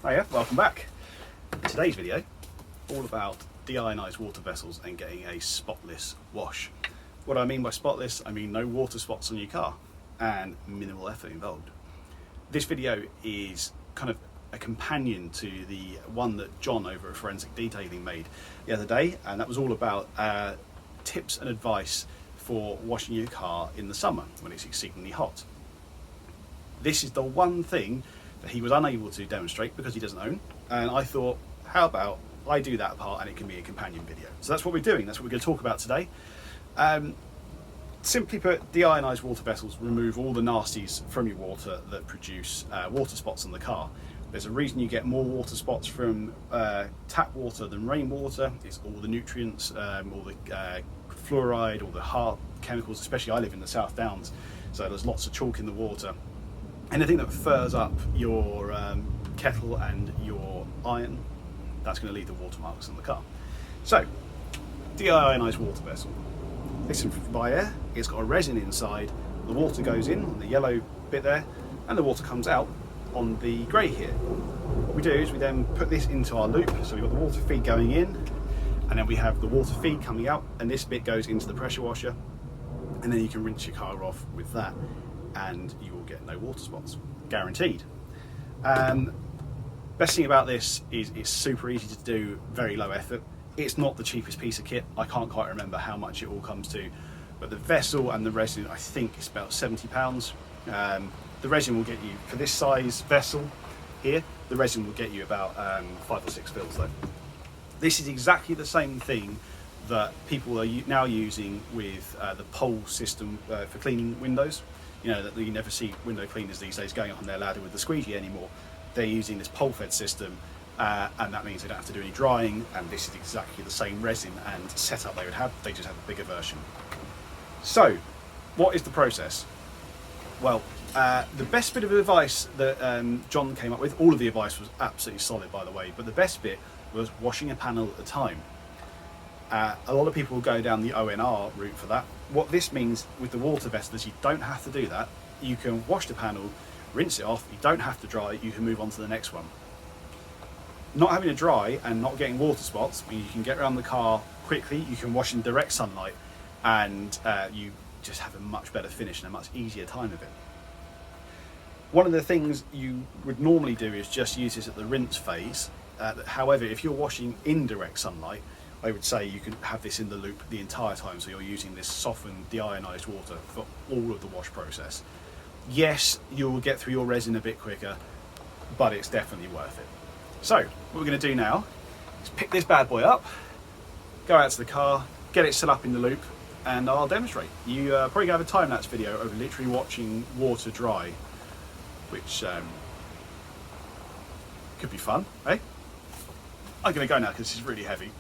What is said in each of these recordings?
Hiya, welcome back. Today's video, all about deionized water vessels and getting a spotless wash. What do I mean by spotless? I mean no water spots on your car and minimal effort involved. This video is kind of a companion to the one that John over at Forensic Detailing made the other day, and that was all about tips and advice for washing your car in the summer when it's exceedingly hot. This is the one thing that he was unable to demonstrate because he doesn't own, and I thought, how about I do that part and it can be a companion video. So that's what we're doing, that's what we're going to talk about today. Simply put, deionized water vessels remove all the nasties from your water that produce water spots on the car. There's a reason you get more water spots from tap water than rainwater. It's all the nutrients, all the fluoride, all the hard chemicals, especially I live in the South Downs, so there's lots of chalk in the water. Anything that furs up your kettle and your iron, that's going to leave the watermarks on the car. So, deionized water vessel. Listen by air, it's got a resin inside, the water goes in on the yellow bit there, and the water comes out on the grey here. What we do is we then put this into our loop, so we've got the water feed going in, and then we have the water feed coming out, and this bit goes into the pressure washer, and then you can rinse your car off with that, and you will get no water spots, guaranteed. Best thing about this is it's super easy to do, very low effort. It's not the cheapest piece of kit. I can't quite remember how much it all comes to, but the vessel and the resin, I think is about £70. The resin will get you, for this size vessel here, the resin will get you about 5 or 6 fills though. This is exactly the same thing that people are now using with the pole system for cleaning windows. You know, that you never see window cleaners these days going up on their ladder with the squeegee anymore. They're using this pole fed system, and that means they don't have to do any drying, and this is exactly the same resin and setup they would have, they just have a bigger version. So, what is the process? Well, the best bit of advice that John came up with, all of the advice was absolutely solid by the way, but the best bit was washing a panel at a time. A lot of people will go down the ONR route for that. What this means with the water vessel is you don't have to do that. You can wash the panel, rinse it off, you don't have to dry it, you can move on to the next one. Not having to dry and not getting water spots means you can get around the car quickly, you can wash in direct sunlight, and you just have a much better finish and a much easier time of it. One of the things you would normally do is just use this at the rinse phase. However, if you're washing in direct sunlight, I would say you can have this in the loop the entire time, so you're using this softened deionized water for all of the wash process. Yes, you'll get through your resin a bit quicker, but it's definitely worth it. So, what we're going to do now is pick this bad boy up, go out to the car, get it set up in the loop, and I'll demonstrate. You probably have a time-lapse video of literally watching water dry, which could be fun, eh? I'm going to go now because this is really heavy.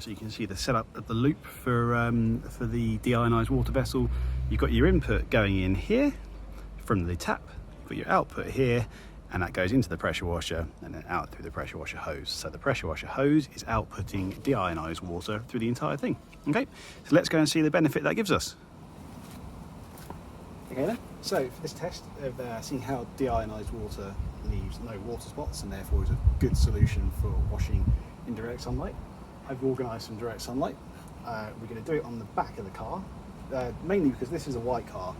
So you can see the setup of the loop for the deionized water vessel. You've got your input going in here from the tap, you've got your output here, and that goes into the pressure washer and then out through the pressure washer hose. So the pressure washer hose is outputting deionized water through the entire thing. Okay, so let's go and see the benefit that gives us. Okay then, so for this test of seeing how deionized water leaves no water spots and therefore is a good solution for washing in direct sunlight, I've organised some direct sunlight. We're going to do it on the back of the car, mainly because this is a white car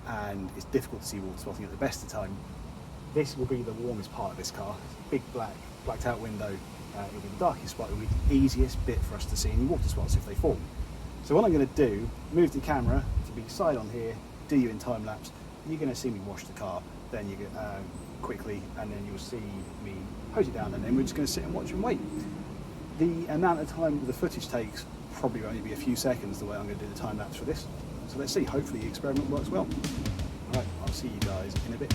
and it's difficult to see water spotting at the best of time. This will be the warmest part of this car. It's a big blacked out window. It'll be the darkest spot. It'll be the easiest bit for us to see any water spots if they form. So what I'm going to do, move the camera to be side on here, do you in time lapse. You're going to see me wash the car, then you get quickly, and then you'll see me hose it down, and then we're just going to sit and watch and wait. The amount of time the footage takes probably only be a few seconds the way I'm going to do the time lapse for this. So let's see, hopefully the experiment works well. Alright, I'll see you guys in a bit.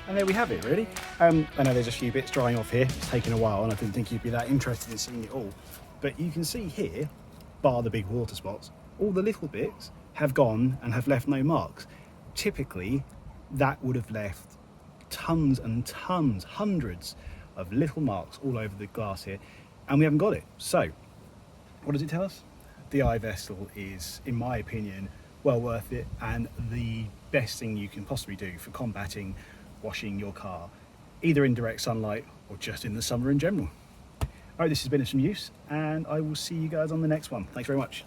And there we have it, really. I know there's a few bits drying off here. It's taken a while and I didn't think you'd be that interested in seeing it all. But you can see here, bar the big water spots, all the little bits have gone and have left no marks. Typically, that would have left tons and tons, hundreds of little marks all over the glass here, and we haven't got it. So, what does it tell us? The iVessel is, in my opinion, well worth it and the best thing you can possibly do for combating washing your car, either in direct sunlight or just in the summer in general. All right, this has been of some use, and I will see you guys on the next one. Thanks very much.